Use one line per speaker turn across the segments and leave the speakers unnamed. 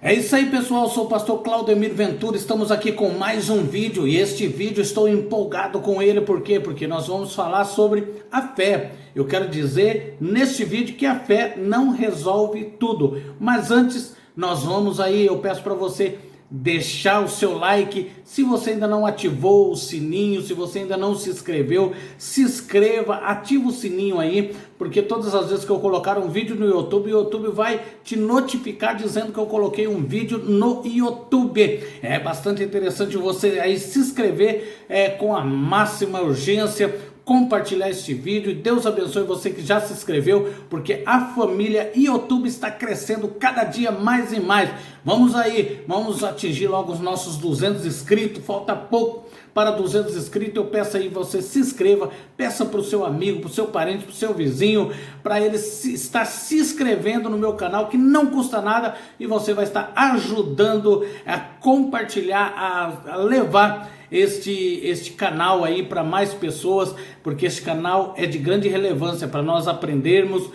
É isso aí, pessoal, eu sou o pastor Claudemir Ventura, estamos aqui com mais um vídeo e este vídeo estou empolgado com ele, por quê? Porque nós vamos falar sobre a fé. Eu quero dizer neste vídeo que a fé não resolve tudo, mas antes nós vamos aí, eu peço para você deixar o seu like, se você ainda não ativou o sininho, se você ainda não se inscreveu, se inscreva, ativa o sininho aí, porque todas as vezes que eu colocar um vídeo no YouTube, o YouTube vai te notificar dizendo que eu coloquei um vídeo no YouTube. É bastante interessante você aí se inscrever com a máxima urgência, compartilhar este vídeo e Deus abençoe você que já se inscreveu, porque a família YouTube está crescendo cada dia mais e mais. Vamos aí, vamos atingir logo os nossos 200 inscritos, falta pouco para 200 inscritos. Eu peço aí você se inscreva, peça para o seu amigo, para o seu parente, para o seu vizinho, para ele estar se inscrevendo no meu canal, que não custa nada e você vai estar ajudando a compartilhar, a levar este canal aí para mais pessoas, porque este canal é de grande relevância para nós aprendermos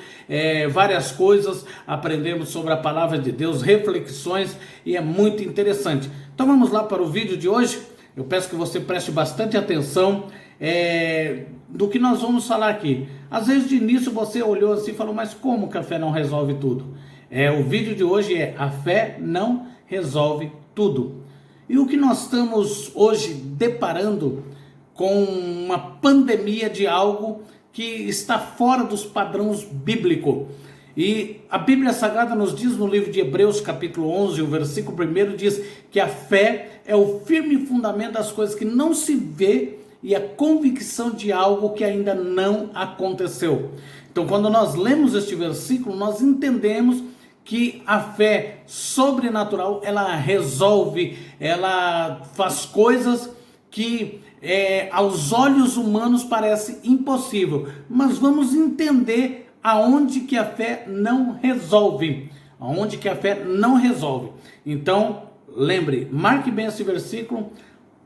várias coisas, aprendermos sobre a palavra de Deus, reflexões, e é muito interessante. Então vamos lá para o vídeo de hoje. Eu peço que você preste bastante atenção do que nós vamos falar aqui. Às vezes de início você olhou assim e falou, mas como que a fé não resolve tudo? O vídeo de hoje é a fé não resolve tudo. E o que nós estamos hoje deparando com uma pandemia de algo que está fora dos padrões bíblicos. E a Bíblia Sagrada nos diz no livro de Hebreus capítulo 11, o versículo 1 diz que a fé é o firme fundamento das coisas que não se vê e a convicção de algo que ainda não aconteceu. Então quando nós lemos este versículo, nós entendemos que a fé sobrenatural, ela resolve, ela faz coisas que aos olhos humanos parece impossível, mas vamos entender aonde que a fé não resolve, aonde que a fé não resolve. Então, lembre, marque bem esse versículo,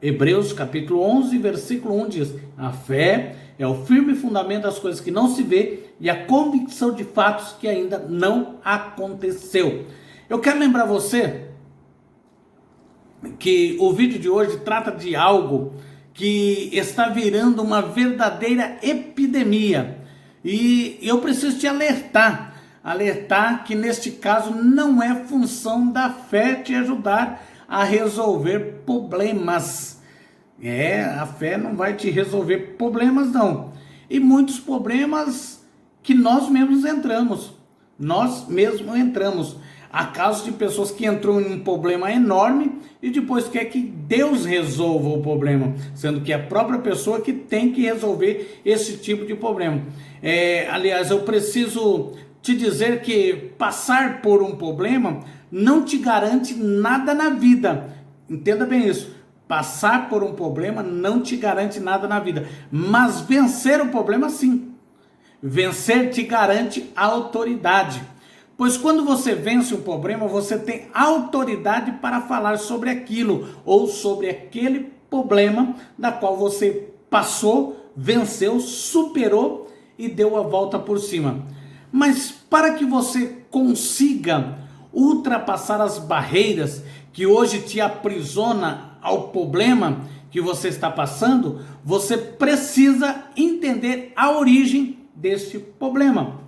Hebreus capítulo 11, versículo 1 diz, a fé é o firme fundamento das coisas que não se vê e a convicção de fatos que ainda não aconteceu. Eu quero lembrar você que o vídeo de hoje trata de algo que está virando uma verdadeira epidemia. E eu preciso te alertar que neste caso não é função da fé te ajudar a resolver problemas. A fé não vai te resolver problemas não. E muitos problemas que nós mesmos entramos. Há casos de pessoas que entrou em um problema enorme e depois quer que Deus resolva o problema, sendo que é a própria pessoa que tem que resolver esse tipo de problema. Aliás, eu preciso te dizer que passar por um problema não te garante nada na vida. Entenda bem isso. Passar por um problema não te garante nada na vida, mas vencer o problema sim. Vencer te garante autoridade, pois quando você vence um problema, você tem autoridade para falar sobre aquilo, ou sobre aquele problema da qual você passou, venceu, superou e deu a volta por cima. Mas para que você consiga ultrapassar as barreiras que hoje te aprisiona ao problema que você está passando, você precisa entender a origem deste problema.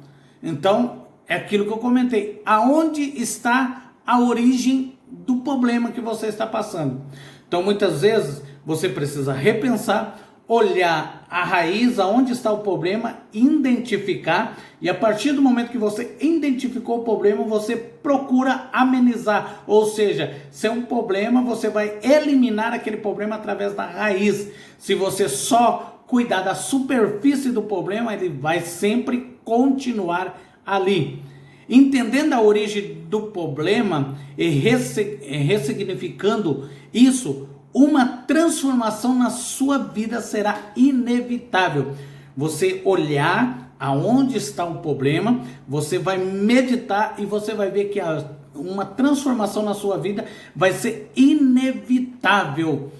Então, é aquilo que eu comentei. Aonde está a origem do problema que você está passando? Então, muitas vezes, você precisa repensar, olhar a raiz, aonde está o problema, identificar, e a partir do momento que você identificou o problema, você procura amenizar, ou seja, se é um problema, você vai eliminar aquele problema através da raiz. Se você só cuidar da superfície do problema, ele vai sempre continuar ali. Entendendo a origem do problema e ressignificando isso, uma transformação na sua vida será inevitável. Você olhar aonde está o problema, você vai meditar e você vai ver que uma transformação na sua vida vai ser inevitável.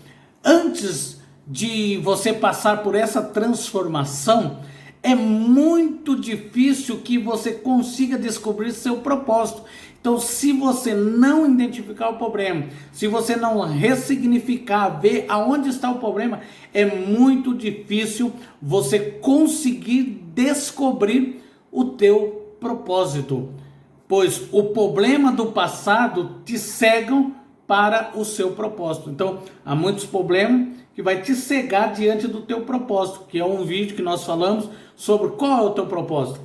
Antes de você passar por essa transformação, é muito difícil que você consiga descobrir seu propósito. Então, se você não identificar o problema, se você não ressignificar, ver aonde está o problema, é muito difícil você conseguir descobrir o teu propósito, pois o problema do passado te cegam para o seu propósito. Então, há muitos problemas que vai te cegar diante do teu propósito, que é um vídeo que nós falamos sobre qual é o teu propósito.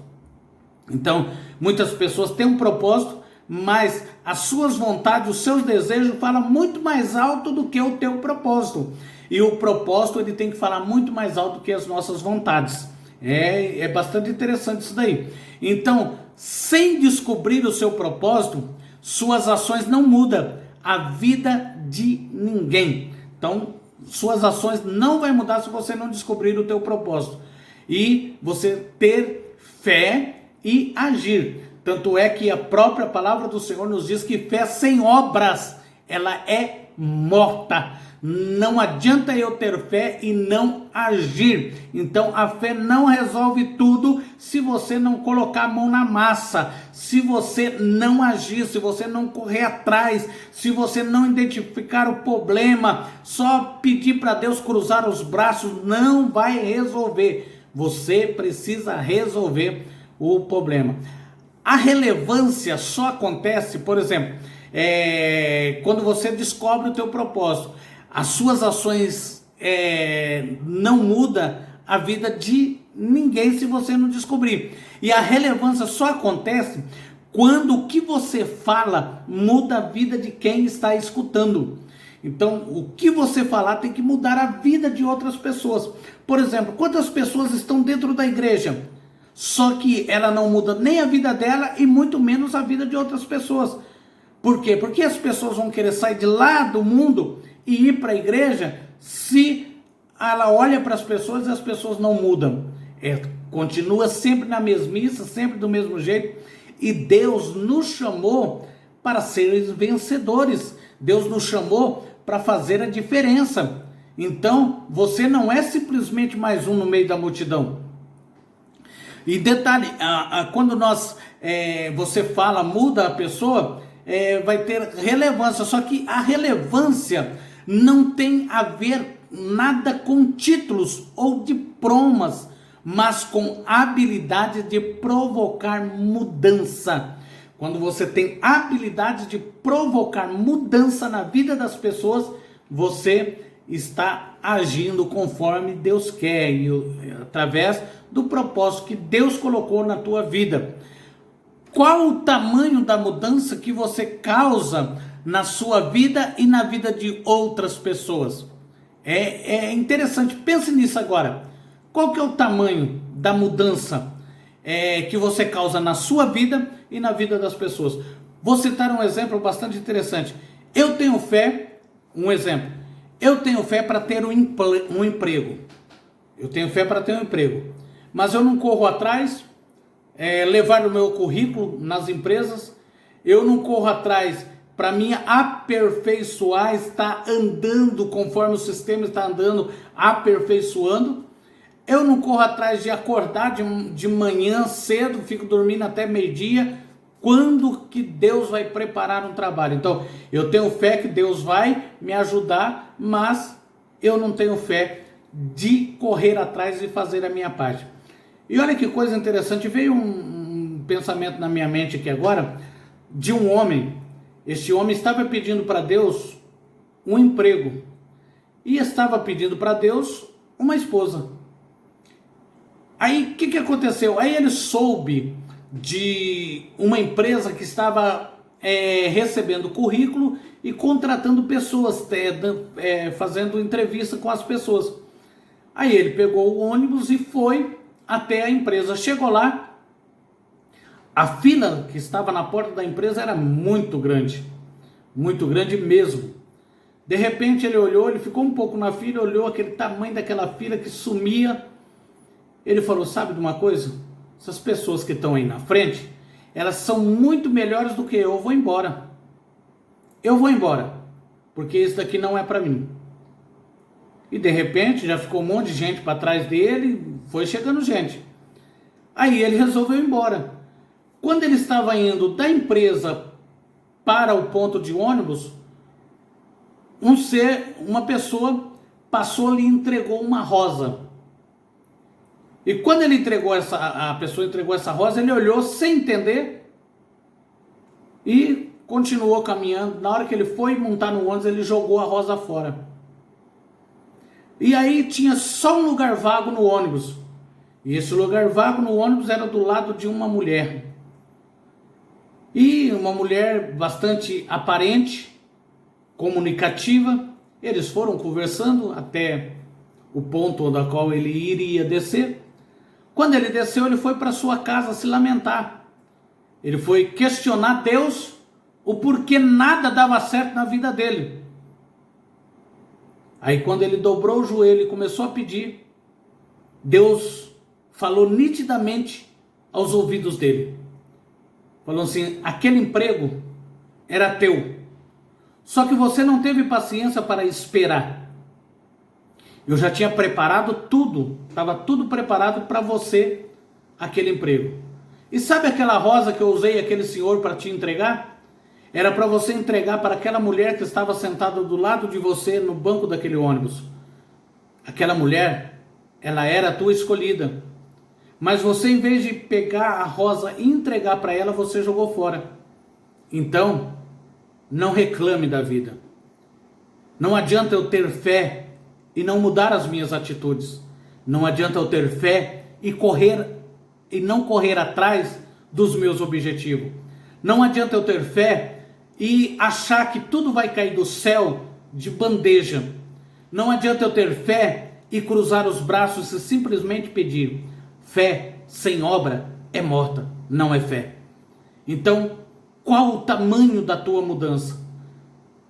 Então, muitas pessoas têm um propósito, mas as suas vontades, os seus desejos falam muito mais alto do que o teu propósito. E o propósito ele tem que falar muito mais alto do que as nossas vontades. É bastante interessante isso daí. Então, sem descobrir o seu propósito, suas ações não mudam a vida de ninguém. Então, suas ações não vai mudar se você não descobrir o teu propósito. E você ter fé e agir. Tanto é que a própria palavra do Senhor nos diz que fé sem obras, ela é morta. Não adianta eu ter fé e não agir. Então a fé não resolve tudo se você não colocar a mão na massa, se você não agir, se você não correr atrás, se você não identificar o problema, só pedir para Deus cruzar os braços não vai resolver. Você precisa resolver o problema. A relevância só acontece, por exemplo, quando você descobre o teu propósito. As suas ações não mudam a vida de ninguém se você não descobrir. E a relevância só acontece quando o que você fala muda a vida de quem está escutando. Então, o que você falar tem que mudar a vida de outras pessoas. Por exemplo, quantas pessoas estão dentro da igreja? Só que ela não muda nem a vida dela e muito menos a vida de outras pessoas. Por quê? Porque as pessoas vão querer sair de lá do mundo e ir para a igreja se ela olha para as pessoas e as pessoas não mudam. Continua sempre na mesmice, sempre do mesmo jeito. E Deus nos chamou para sermos vencedores. Deus nos chamou para fazer a diferença. Então, você não é simplesmente mais um no meio da multidão. E detalhe, quando você fala, muda a pessoa, vai ter relevância. Só que a relevância não tem a ver nada com títulos ou diplomas, mas com habilidade de provocar mudança. Quando você tem habilidade de provocar mudança na vida das pessoas, você está agindo conforme Deus quer e através do propósito que Deus colocou na tua vida. Qual o tamanho da mudança que você causa na sua vida e na vida de outras pessoas? É interessante, pense nisso agora. Qual que é o tamanho da mudança que você causa na sua vida e na vida das pessoas? Vou citar um exemplo bastante interessante. Eu tenho fé, um exemplo. Eu tenho fé para ter um emprego. Eu tenho fé para ter um emprego. Mas eu não corro atrás, levar o meu currículo nas empresas. Eu não corro atrás para me aperfeiçoar, estar andando conforme o sistema está andando, aperfeiçoando. Eu não corro atrás de acordar de manhã cedo, fico dormindo até meio-dia. Quando que Deus vai preparar um trabalho? Então, eu tenho fé que Deus vai me ajudar, mas eu não tenho fé de correr atrás e fazer a minha parte. E olha que coisa interessante, veio um pensamento na minha mente aqui agora, de um homem. Este homem estava pedindo para Deus um emprego e estava pedindo para Deus uma esposa. Aí, o que aconteceu? Aí ele soube de uma empresa que estava recebendo currículo e contratando pessoas, fazendo entrevista com as pessoas. Aí ele pegou o ônibus e foi até a empresa. Chegou lá, a fila que estava na porta da empresa era muito grande mesmo. De repente ele olhou, ele ficou um pouco na fila, olhou aquele tamanho daquela fila que sumia. Ele falou, sabe de uma coisa? Essas pessoas que estão aí na frente, elas são muito melhores do que eu vou embora. Eu vou embora, porque isso daqui não é para mim. E de repente já ficou um monte de gente para trás dele, foi chegando gente. Aí ele resolveu ir embora. Quando ele estava indo da empresa para o ponto de ônibus, uma pessoa passou e lhe entregou uma rosa. E quando ele a pessoa entregou essa rosa, ele olhou sem entender e continuou caminhando. Na hora que ele foi montar no ônibus, ele jogou a rosa fora. E aí tinha só um lugar vago no ônibus. E esse lugar vago no ônibus era do lado de uma mulher. E uma mulher bastante aparente, comunicativa. Eles foram conversando até o ponto da qual ele iria descer. Quando ele desceu, ele foi para sua casa se lamentar. Ele foi questionar Deus o porquê nada dava certo na vida dele. Aí quando ele dobrou o joelho e começou a pedir, Deus falou nitidamente aos ouvidos dele. Falou assim: aquele emprego era teu. Só que você não teve paciência para esperar. Eu já tinha preparado tudo, estava tudo preparado para você, aquele emprego. E sabe aquela rosa que eu usei aquele senhor para te entregar? Era para você entregar para aquela mulher que estava sentada do lado de você no banco daquele ônibus. Aquela mulher, ela era a tua escolhida. Mas você, em vez de pegar a rosa e entregar para ela, você jogou fora. Então, não reclame da vida. Não adianta eu ter fé e não mudar as minhas atitudes. Não adianta eu ter fé e não correr atrás dos meus objetivos. Não adianta eu ter fé e achar que tudo vai cair do céu de bandeja. Não adianta eu ter fé e cruzar os braços e simplesmente pedir. Fé sem obra é morta, não é fé. Então, qual o tamanho da tua mudança?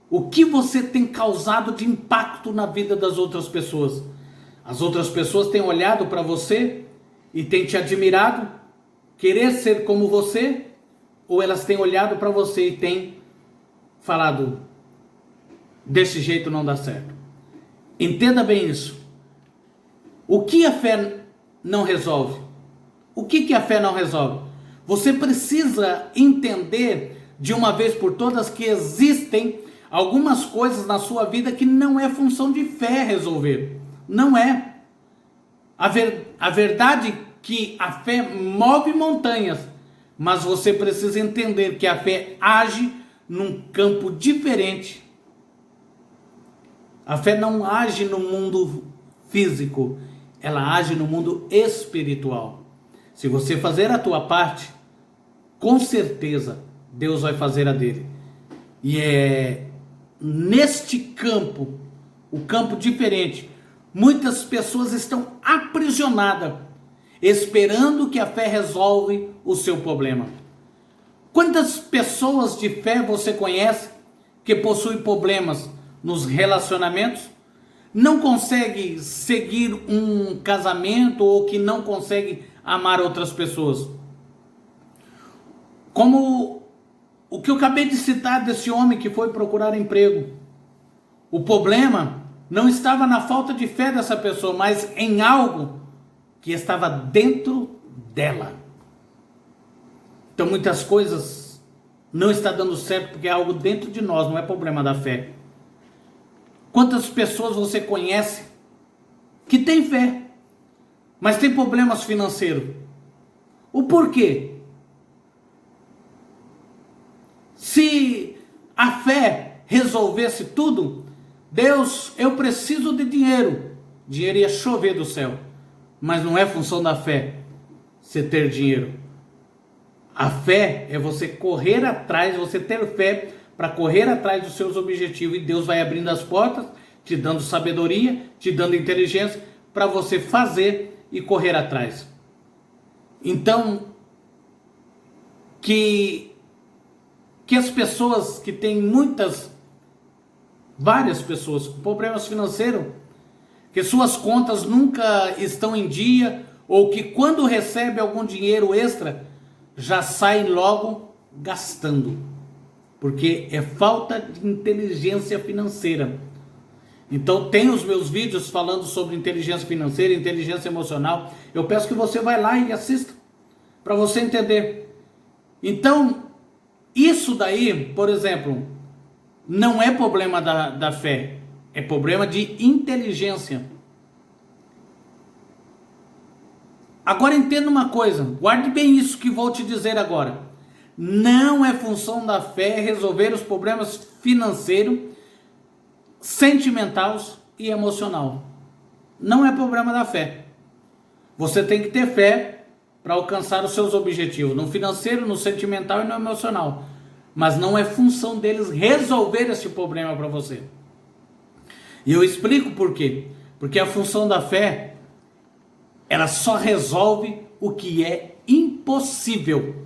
O que você tem causado de impacto na vida das outras pessoas? As outras pessoas têm olhado para você e têm te admirado, querer ser como você, ou elas têm olhado para você e têm falado, desse jeito não dá certo. Entenda bem isso. O que a fé não resolve? O que a fé não resolve? Você precisa entender de uma vez por todas que existem algumas coisas na sua vida que não é função de fé resolver. Não é. A verdade é que a fé move montanhas, mas você precisa entender que a fé age num campo diferente. A fé não age no mundo físico, ela age no mundo espiritual. Se você fazer a tua parte, com certeza Deus vai fazer a dele. E é neste campo, o campo diferente, muitas pessoas estão aprisionadas, esperando que a fé resolve o seu problema. Quantas pessoas de fé você conhece que possuem problemas nos relacionamentos, não consegue seguir um casamento ou que não consegue amar outras pessoas? Como o que eu acabei de citar desse homem que foi procurar emprego. O problema não estava na falta de fé dessa pessoa, mas em algo que estava dentro dela. Então muitas coisas não estão dando certo porque é algo dentro de nós, não é problema da fé. Quantas pessoas você conhece que tem fé, mas tem problemas financeiros? O porquê? Se a fé resolvesse tudo, Deus, eu preciso de dinheiro. Dinheiro ia chover do céu. Mas não é função da fé você ter dinheiro. A fé é você correr atrás, você ter fé para correr atrás dos seus objetivos. E Deus vai abrindo as portas, te dando sabedoria, te dando inteligência para você fazer e correr atrás. Então, que as pessoas que têm várias pessoas com problemas financeiros, que suas contas nunca estão em dia, ou que quando recebe algum dinheiro extra, já sai logo gastando, porque é falta de inteligência financeira. Então tem os meus vídeos falando sobre inteligência financeira, inteligência emocional. Eu peço que você vá lá e assista, para você entender. Então, Isso daí, por exemplo, não é problema da fé, é problema de inteligência. Agora entenda uma coisa, guarde bem isso que vou te dizer agora. Não é função da fé resolver os problemas financeiros, sentimentais e emocional. Não é problema da fé. Você tem que ter fé para alcançar os seus objetivos, no financeiro, no sentimental e no emocional. Mas não é função deles resolver esse problema para você. E eu explico por quê. Porque a função da fé, ela só resolve o que é impossível.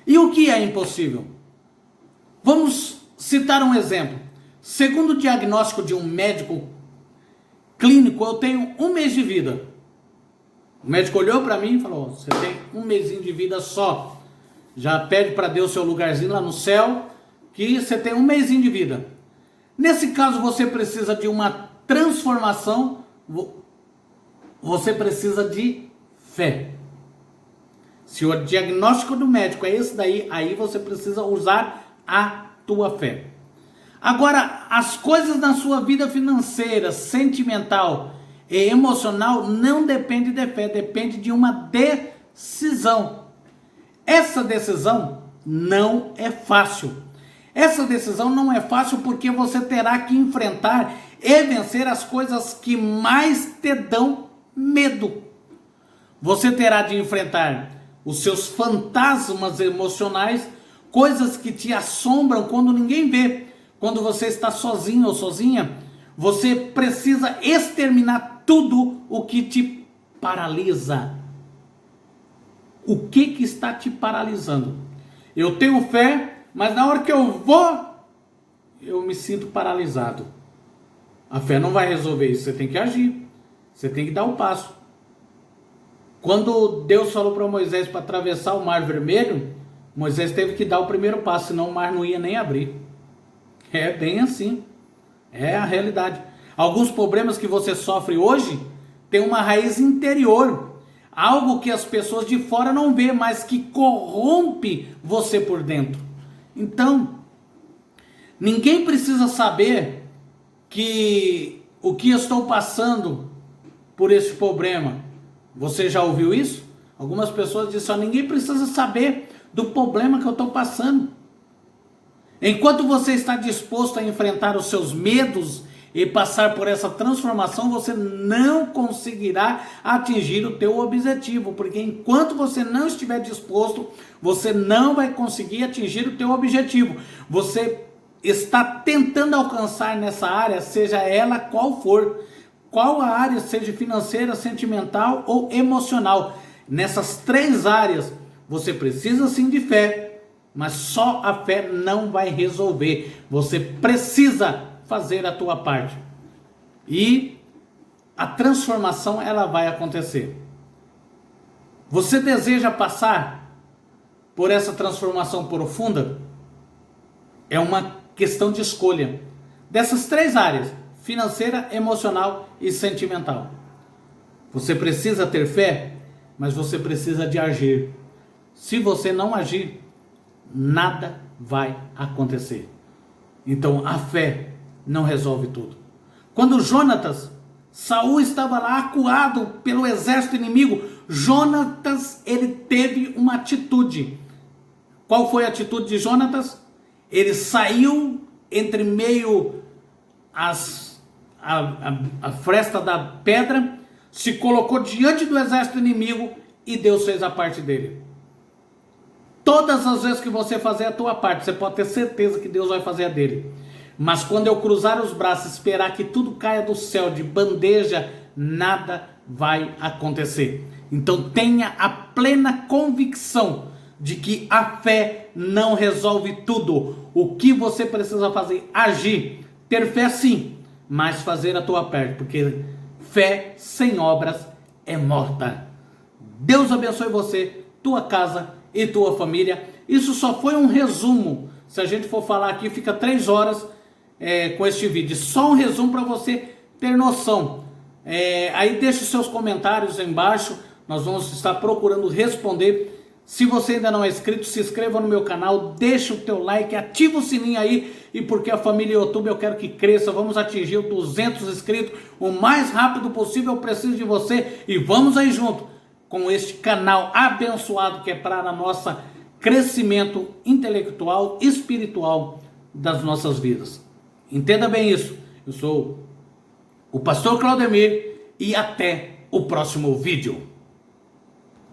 E o que é impossível? Vamos citar um exemplo. Segundo o diagnóstico de um médico clínico, eu tenho 1 mês de vida. O médico olhou para mim e falou: você tem 1 mêsinho de vida só. Já pede para Deus seu lugarzinho lá no céu, que você tem 1 mêsinho de vida. Nesse caso, você precisa de uma transformação, você precisa de fé. Se o diagnóstico do médico é esse daí, aí você precisa usar a tua fé. Agora, as coisas na sua vida financeira, sentimental e emocional não dependem de fé, depende de uma decisão. Essa decisão não é fácil. Essa decisão não é fácil porque você terá que enfrentar e vencer as coisas que mais te dão medo. Você terá de enfrentar os seus fantasmas emocionais, coisas que te assombram quando ninguém vê. Quando você está sozinho ou sozinha, você precisa exterminar tudo o que te paralisa. O que está te paralisando? Eu tenho fé, mas na hora que eu vou, eu me sinto paralisado. A fé não vai resolver isso, você tem que agir. Você tem que dar o passo. Quando Deus falou para Moisés para atravessar o Mar Vermelho, Moisés teve que dar o primeiro passo, senão o mar não ia nem abrir. É bem assim. É a realidade. Alguns problemas que você sofre hoje têm uma raiz interior. Algo que as pessoas de fora não vê, mas que corrompe você por dentro. Então, ninguém precisa saber que o que eu estou passando por esse problema. Você já ouviu isso? Algumas pessoas dizem: ninguém precisa saber do problema que eu estou passando. Enquanto você está disposto a enfrentar os seus medos e passar por essa transformação, você não conseguirá atingir o teu objetivo, porque enquanto você não estiver disposto, você não vai conseguir atingir o teu objetivo. Você está tentando alcançar nessa área, seja ela qual for, qual a área, seja financeira, sentimental ou emocional. Nessas 3 áreas, você precisa sim de fé, mas só a fé não vai resolver. Você precisa fazer a tua parte. E a transformação, ela vai acontecer. Você deseja passar por essa transformação profunda? É uma questão de escolha. Dessas 3 áreas, financeira, emocional e sentimental. Você precisa ter fé, mas você precisa de agir. Se você não agir, nada vai acontecer. Então a fé não resolve tudo. Quando Jonatas, Saul estava lá acuado pelo exército inimigo, Jonatas, ele teve uma atitude. Qual foi a atitude de Jonatas? Ele saiu entre meio a fresta da pedra, se colocou diante do exército inimigo e Deus fez a parte dele. Todas as vezes que você fazer a tua parte, você pode ter certeza que Deus vai fazer a dele. Mas quando eu cruzar os braços e esperar que tudo caia do céu de bandeja, nada vai acontecer. Então tenha a plena convicção de que a fé não resolve tudo. O que você precisa fazer? Agir. Ter fé sim, mas fazer a tua parte, porque fé sem obras é morta. Deus abençoe você, tua casa e tua família. Isso só foi um resumo. Se a gente for falar aqui, fica 3 horas com este vídeo. Só um resumo para você ter noção. Aí deixe os seus comentários aí embaixo. Nós vamos estar procurando responder. Se você ainda não é inscrito, se inscreva no meu canal, deixa o teu like, ativa o sininho aí, e porque a família YouTube eu quero que cresça, vamos atingir os 200 inscritos o mais rápido possível, eu preciso de você, e vamos aí junto com este canal abençoado que é para o nosso crescimento intelectual, espiritual das nossas vidas. Entenda bem isso, eu sou o pastor Claudemir e até o próximo vídeo.